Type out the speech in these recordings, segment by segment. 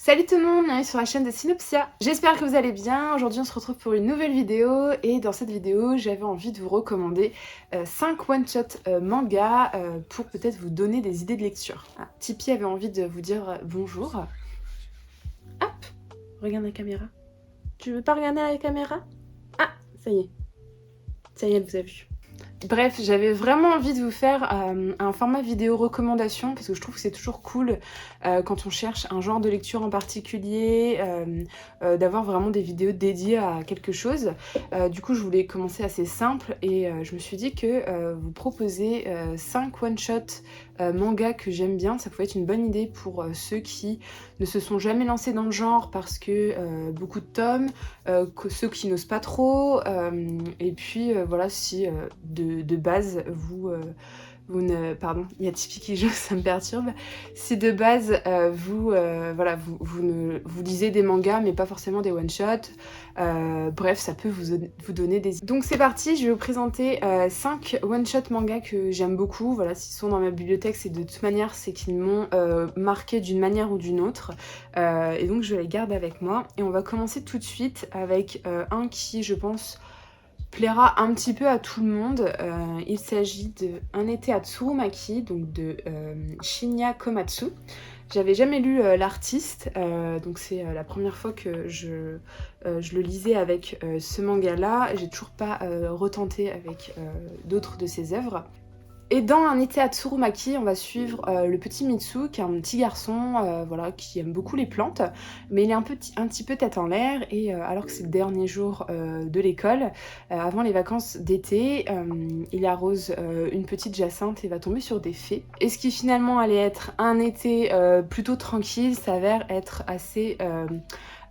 Salut tout le monde, bienvenue sur la chaîne de Synopsia. J'espère que vous allez bien. Aujourd'hui on se retrouve pour une nouvelle vidéo et dans cette vidéo j'avais envie de vous recommander 5 one-shot manga pour peut-être vous donner des idées de lecture. Ah, Tipeee avait envie de vous dire bonjour. Hop, regarde la caméra. Tu veux pas regarder la caméra? Ah, ça y est, elle vous a vu. Bref, j'avais vraiment envie de vous faire un format vidéo recommandation parce que je trouve que c'est toujours cool quand on cherche un genre de lecture en particulier, d'avoir vraiment des vidéos dédiées à quelque chose. Du coup, je voulais commencer assez simple et je me suis dit que vous proposer 5 one-shot manga que j'aime bien, ça pouvait être une bonne idée pour ceux qui ne se sont jamais lancés dans le genre parce que beaucoup de tomes, ceux qui n'osent pas trop, et puis voilà, si de base vous ne... Pardon, il y a Tipeee qui joue, ça me perturbe. Si de base voilà, vous lisez des mangas mais pas forcément des one-shots, bref, ça peut vous donner des... Donc c'est parti, je vais vous présenter 5 one-shot mangas que j'aime beaucoup. Voilà, s'ils sont dans ma bibliothèque, c'est de toute manière, c'est qu'ils m'ont marqué d'une manière ou d'une autre. Et donc je les garde avec moi. Et on va commencer tout de suite avec un qui, je pense, plaira un petit peu à tout le monde. Il s'agit de Un été à Tsurumaki, donc de Shinya Komatsu. J'avais jamais lu l'artiste, donc c'est la première fois que je le lisais avec ce manga-là. J'ai toujours pas retenté avec d'autres de ses œuvres. Et dans Un été à Tsurumaki, on va suivre le petit Mitsu, qui est un petit garçon voilà, qui aime beaucoup les plantes, mais il est un petit peu tête en l'air, et alors que c'est le dernier jour de l'école, avant les vacances d'été, il arrose une petite jacinthe et va tomber sur des fées. Et ce qui finalement allait être un été plutôt tranquille s'avère être assez...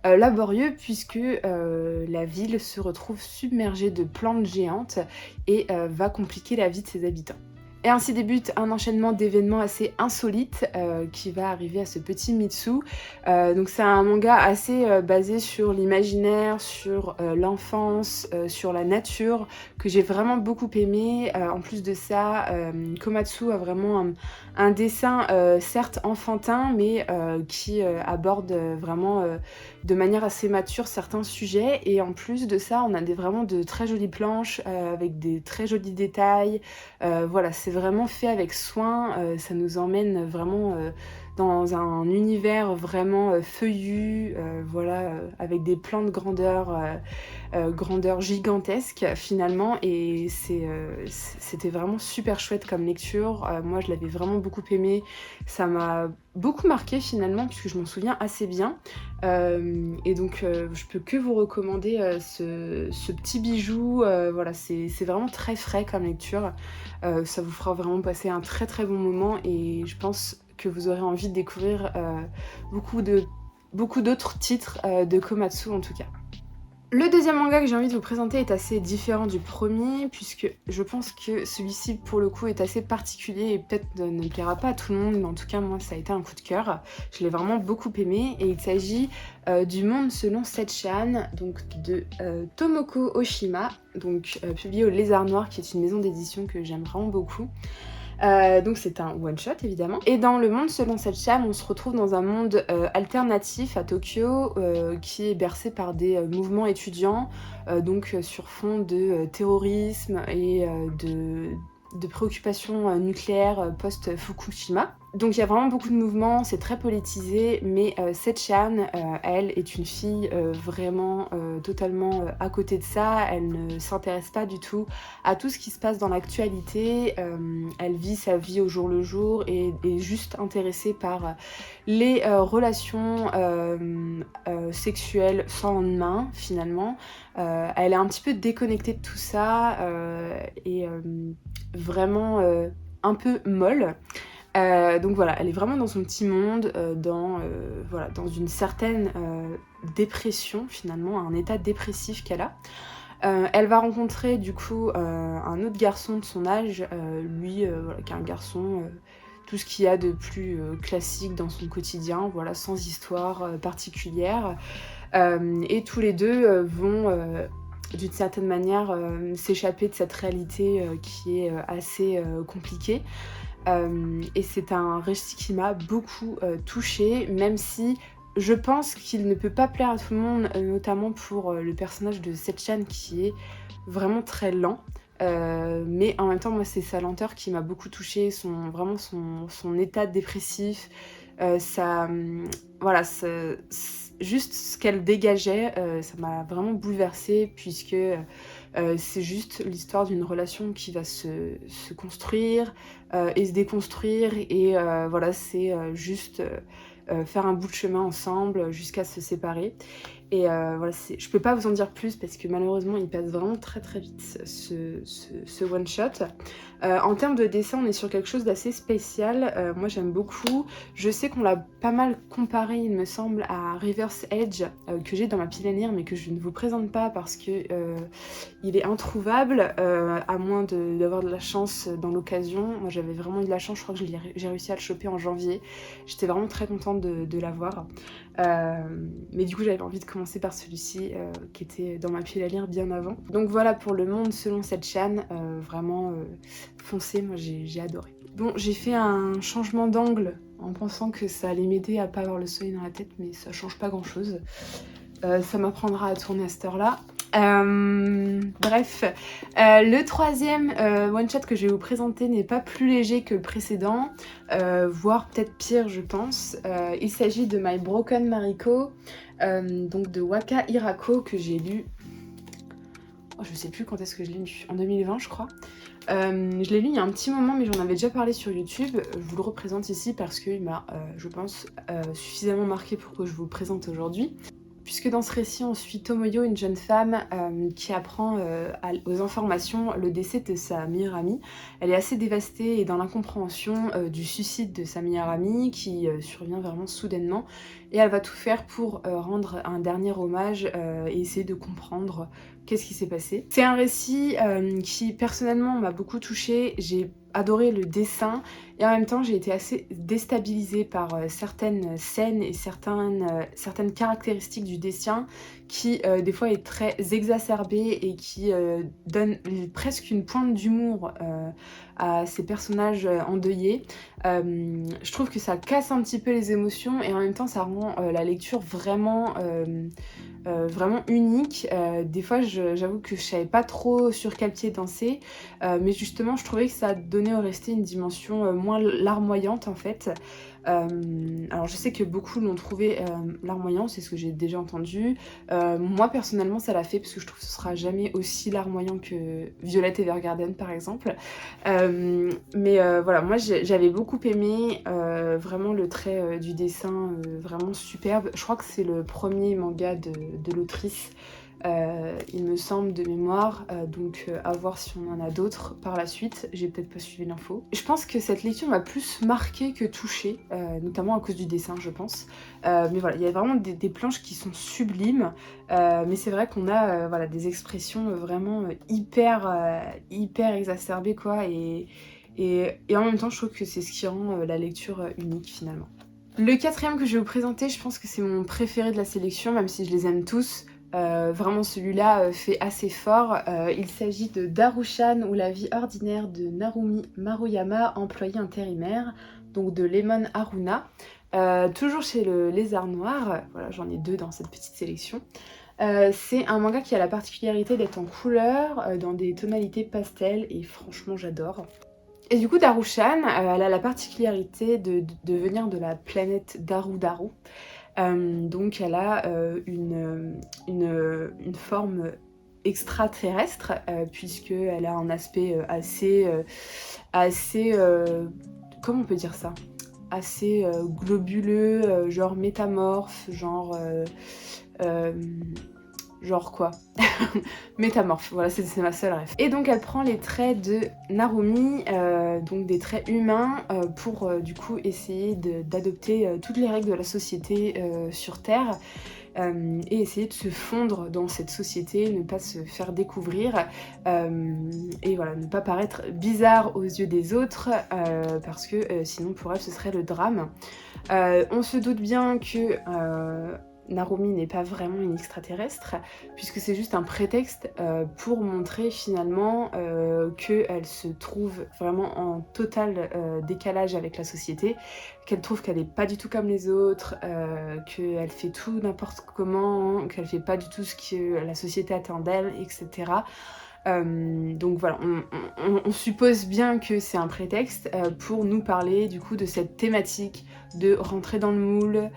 laborieux puisque la ville se retrouve submergée de plantes géantes et va compliquer la vie de ses habitants. Et ainsi débute un enchaînement d'événements assez insolites qui va arriver à ce petit Mitsu. Donc c'est un manga assez basé sur l'imaginaire, sur l'enfance, sur la nature, que j'ai vraiment beaucoup aimé. En plus de ça, Komatsu a vraiment un dessin certes enfantin, mais qui aborde vraiment de manière assez mature certains sujets. Et en plus de ça, on a vraiment de très jolies planches avec des très jolis détails. Voilà, c'est vraiment fait avec soin, ça nous emmène vraiment dans un univers vraiment feuillu, voilà, avec des plans de grandeur gigantesque finalement, et c'était vraiment super chouette comme lecture. Moi je l'avais vraiment beaucoup aimé, ça m'a beaucoup marqué finalement puisque je m'en souviens assez bien, et donc je peux que vous recommander ce petit bijou. Voilà, c'est vraiment très frais comme lecture, ça vous fera vraiment passer un très très bon moment, et je pense que vous aurez envie de découvrir beaucoup d'autres titres de Komatsu en tout cas. Le deuxième manga que j'ai envie de vous présenter est assez différent du premier, puisque je pense que celui-ci pour le coup est assez particulier et peut-être ne plaira pas à tout le monde, mais en tout cas moi ça a été un coup de cœur. Je l'ai vraiment beaucoup aimé, et il s'agit du Monde selon Setchan, donc de Tomoko Oshima, donc publié au Lézard Noir, qui est une maison d'édition que j'aime vraiment beaucoup. Donc c'est un one-shot évidemment. Et dans Le Monde selon Setchan, on se retrouve dans un monde alternatif à Tokyo, qui est bercé par des mouvements étudiants, donc sur fond de terrorisme et de préoccupations nucléaires post-Fukushima. Donc il y a vraiment beaucoup de mouvements, c'est très politisé, mais Setchan, elle, est une fille vraiment totalement à côté de ça. Elle ne s'intéresse pas du tout à tout ce qui se passe dans l'actualité. Elle vit sa vie au jour le jour et est juste intéressée par les relations sexuelles sans lendemain finalement. Elle est un petit peu déconnectée de tout ça, et vraiment un peu molle. Donc voilà, elle est vraiment dans son petit monde, voilà, dans une certaine dépression finalement, un état dépressif qu'elle a. Elle va rencontrer du coup un autre garçon de son âge, lui voilà, qui est un garçon, tout ce qu'il y a de plus classique dans son quotidien, voilà, sans histoire particulière. Et tous les deux vont d'une certaine manière s'échapper de cette réalité qui est assez compliquée. Et c'est un récit qui m'a beaucoup touchée, même si je pense qu'il ne peut pas plaire à tout le monde, notamment pour le personnage de Setchan qui est vraiment très lent. Mais en même temps, moi, c'est sa lenteur qui m'a beaucoup touchée, vraiment son état dépressif, voilà, juste ce qu'elle dégageait, ça m'a vraiment bouleversée puisque c'est juste l'histoire d'une relation qui va se construire et se déconstruire et voilà, c'est juste faire un bout de chemin ensemble jusqu'à se séparer. Et voilà, je peux pas vous en dire plus parce que malheureusement il passe vraiment très très vite ce one shot. En termes de dessin, on est sur quelque chose d'assez spécial. Moi j'aime beaucoup. Je sais qu'on l'a pas mal comparé, il me semble, à Reverse Edge que j'ai dans ma pile à lire mais que je ne vous présente pas parce que il est introuvable à moins d'avoir de la chance dans l'occasion. Moi j'avais vraiment eu de la chance, je crois que j'ai réussi à le choper en janvier. J'étais vraiment très contente de l'avoir. Mais du coup j'avais envie de commencer par celui-ci qui était dans ma pile à lire bien avant. Donc voilà pour le monde selon Setchan, vraiment foncé, moi j'ai adoré. Bon, j'ai fait un changement d'angle en pensant que ça allait m'aider à pas avoir le soleil dans la tête, mais ça change pas grand chose. Ça m'apprendra à tourner à cette heure-là. Bref, le troisième one shot que je vais vous présenter n'est pas plus léger que le précédent, voire peut-être pire je pense. Il s'agit de My Broken Mariko, donc de Waka Hirako que j'ai lu, je sais plus quand est-ce que je l'ai lu, en 2020 je crois. Je l'ai lu il y a un petit moment mais j'en avais déjà parlé sur YouTube, je vous le représente ici parce qu'il m'a, je pense, suffisamment marqué pour que je vous le présente aujourd'hui. Puisque dans ce récit, on suit Tomoyo, une jeune femme qui apprend aux informations le décès de sa meilleure amie. Elle est assez dévastée et dans l'incompréhension du suicide de sa meilleure amie qui survient vraiment soudainement. Et elle va tout faire pour rendre un dernier hommage et essayer de comprendre qu'est-ce qui s'est passé. C'est un récit qui personnellement m'a beaucoup touchée. J'ai adoré le dessin et en même temps j'ai été assez déstabilisée par certaines scènes et certaines caractéristiques du dessin qui des fois est très exacerbé et qui donne presque une pointe d'humour à ces personnages endeuillés. Je trouve que ça casse un petit peu les émotions et en même temps ça rend la lecture vraiment vraiment unique. Des fois j'avoue que je savais pas trop sur quel pied danser, mais justement je trouvais que ça donnait au récit une dimension moins larmoyante en fait. Alors je sais que beaucoup l'ont trouvé larmoyant, c'est ce que j'ai déjà entendu. Moi personnellement ça l'a fait parce que je trouve que ce sera jamais aussi larmoyant que Violet Evergarden par exemple. Mais voilà, moi j'avais beaucoup aimé vraiment le trait du dessin, vraiment superbe. Je crois que c'est le premier manga de l'autrice, il me semble de mémoire, donc à voir si on en a d'autres par la suite, j'ai peut-être pas suivi l'info. Je pense que cette lecture m'a plus marquée que touchée, notamment à cause du dessin je pense, mais voilà, il y a vraiment des planches qui sont sublimes, mais c'est vrai qu'on a voilà, des expressions vraiment hyper exacerbées quoi, et en même temps je trouve que c'est ce qui rend la lecture unique finalement. Le quatrième que je vais vous présenter, je pense que c'est mon préféré de la sélection, même si je les aime tous. Vraiment celui-là fait assez fort. Il s'agit de Darushan ou la vie ordinaire de Narumi Maruyama, employée intérimaire, donc de Lemon Haruna. Toujours chez le Lézard Noir, voilà, j'en ai deux dans cette petite sélection. C'est un manga qui a la particularité d'être en couleur, dans des tonalités pastel, et franchement j'adore. Et du coup Darushan, elle a la particularité de venir de la planète Daru Daru. Donc elle a une forme extraterrestre puisqu'elle a un aspect assez comment on peut dire ça, assez globuleux, genre métamorphe, genre quoi métamorphe, voilà, c'est ma seule ref. Et donc elle prend les traits de Narumi, donc des traits humains, pour du coup essayer d'adopter toutes les règles de la société sur Terre, et essayer de se fondre dans cette société, ne pas se faire découvrir, et voilà, ne pas paraître bizarre aux yeux des autres, parce que sinon pour elle ce serait le drame. On se doute bien que Narumi n'est pas vraiment une extraterrestre, puisque c'est juste un prétexte pour montrer finalement qu'elle se trouve vraiment en total décalage avec la société, qu'elle trouve qu'elle n'est pas du tout comme les autres, qu'elle fait tout n'importe comment, qu'elle fait pas du tout ce que la société attend d'elle, etc. Donc voilà, on suppose bien que c'est un prétexte pour nous parler du coup de cette thématique de rentrer dans le moule,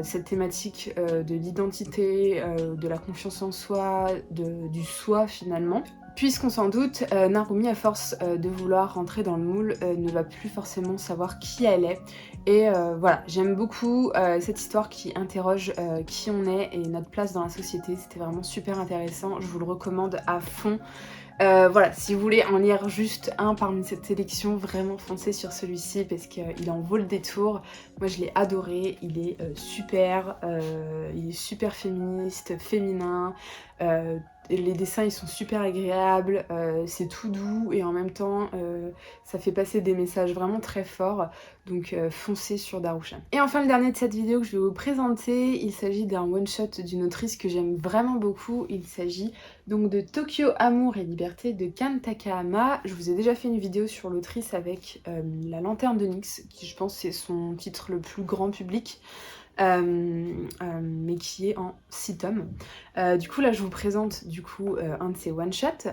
cette thématique de l'identité, de la confiance en soi, du soi finalement. Puisqu'on s'en doute, Narumi, à force de vouloir rentrer dans le moule, ne va plus forcément savoir qui elle est. Et voilà, j'aime beaucoup cette histoire qui interroge qui on est et notre place dans la société. C'était vraiment super intéressant, je vous le recommande à fond. Voilà, si vous voulez en lire juste un parmi cette sélection, vraiment foncez sur celui-ci parce qu'il en vaut le détour. Moi je l'ai adoré, il est super féministe, féminin. Les dessins ils sont super agréables, c'est tout doux et en même temps ça fait passer des messages vraiment très forts, donc foncez sur Darushan. Et enfin le dernier de cette vidéo que je vais vous présenter, il s'agit d'un one-shot d'une autrice que j'aime vraiment beaucoup, il s'agit donc de Tokyo Amour et Liberté de Kan Takahama. Je vous ai déjà fait une vidéo sur l'autrice avec La Lanterne de Nyx, qui je pense c'est son titre le plus grand public. Mais qui est en 6 tomes. Du coup là je vous présente du coup un de ces one-shots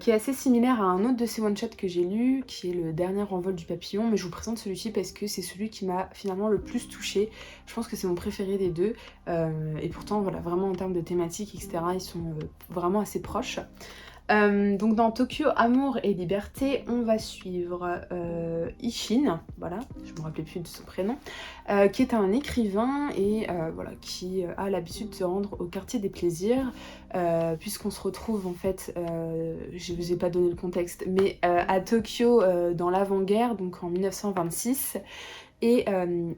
qui est assez similaire à un autre de ces one-shots que j'ai lu, qui est le dernier envol du papillon, mais je vous présente celui-ci parce que c'est celui qui m'a finalement le plus touchée. Je pense que c'est mon préféré des deux, et pourtant voilà, vraiment en termes de thématiques etc ils sont vraiment assez proches. Donc dans Tokyo Amour et Liberté, on va suivre Ishin, voilà, je me rappelais plus de son prénom, qui est un écrivain et voilà, qui a l'habitude de se rendre au quartier des plaisirs, puisqu'on se retrouve en fait, je vous ai pas donné le contexte, mais à Tokyo dans l'avant-guerre, donc en 1926. Et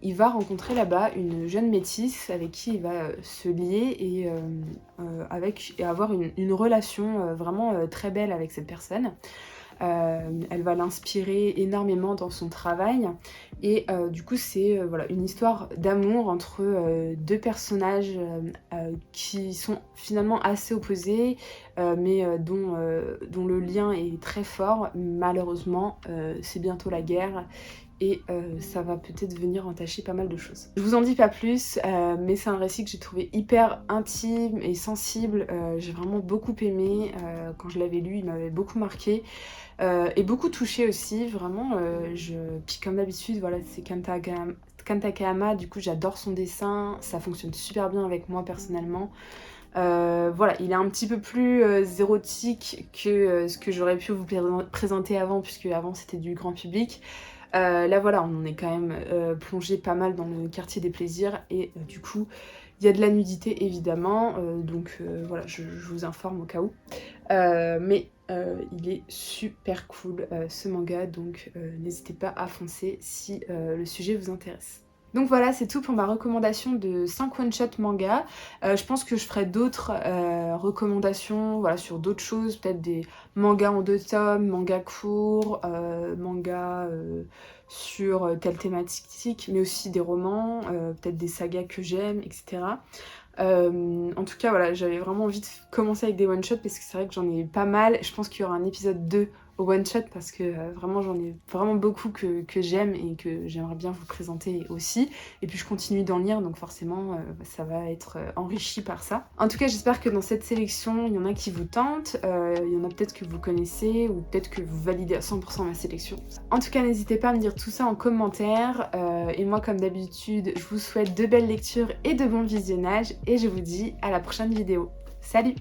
il va rencontrer là-bas une jeune métisse avec qui il va se lier et avoir une relation vraiment très belle avec cette personne. Elle va l'inspirer énormément dans son travail et du coup c'est voilà, une histoire d'amour entre deux personnages qui sont finalement assez opposés mais dont le lien est très fort. Malheureusement c'est bientôt la guerre et ça va peut-être venir entacher pas mal de choses. Je vous en dis pas plus, mais c'est un récit que j'ai trouvé hyper intime et sensible. J'ai vraiment beaucoup aimé. Quand je l'avais lu, il m'avait beaucoup marqué. Et beaucoup touché aussi, vraiment. Puis comme d'habitude, voilà, c'est Kan Takahama, du coup j'adore son dessin, ça fonctionne super bien avec moi personnellement. Voilà, il est un petit peu plus érotique que ce que j'aurais pu vous présenter avant, puisque avant c'était du grand public. Là voilà, on est quand même plongé pas mal dans le quartier des plaisirs et du coup il y a de la nudité évidemment, donc voilà, je vous informe au cas où. Mais il est super cool ce manga, donc n'hésitez pas à foncer si le sujet vous intéresse. Donc voilà, c'est tout pour ma recommandation de 5 one-shot manga. Je pense que je ferai d'autres recommandations voilà, sur d'autres choses, peut-être des mangas en 2 tomes, mangas courts, mangas sur telle thématique, mais aussi des romans, peut-être des sagas que j'aime, etc. En tout cas voilà, j'avais vraiment envie de commencer avec des one-shots parce que c'est vrai que j'en ai pas mal. Je pense qu'il y aura un épisode 2 au one-shot parce que vraiment j'en ai vraiment beaucoup que j'aime et que j'aimerais bien vous présenter aussi. Et puis je continue d'en lire, donc forcément ça va être enrichi par ça. En tout cas j'espère que dans cette sélection il y en a qui vous tentent, il y en a peut-être que vous connaissez ou peut-être que vous validez à 100% ma sélection. En tout cas n'hésitez pas à me dire tout ça en commentaire, et moi comme d'habitude je vous souhaite de belles lectures et de bons visionnages et je vous dis à la prochaine vidéo. Salut!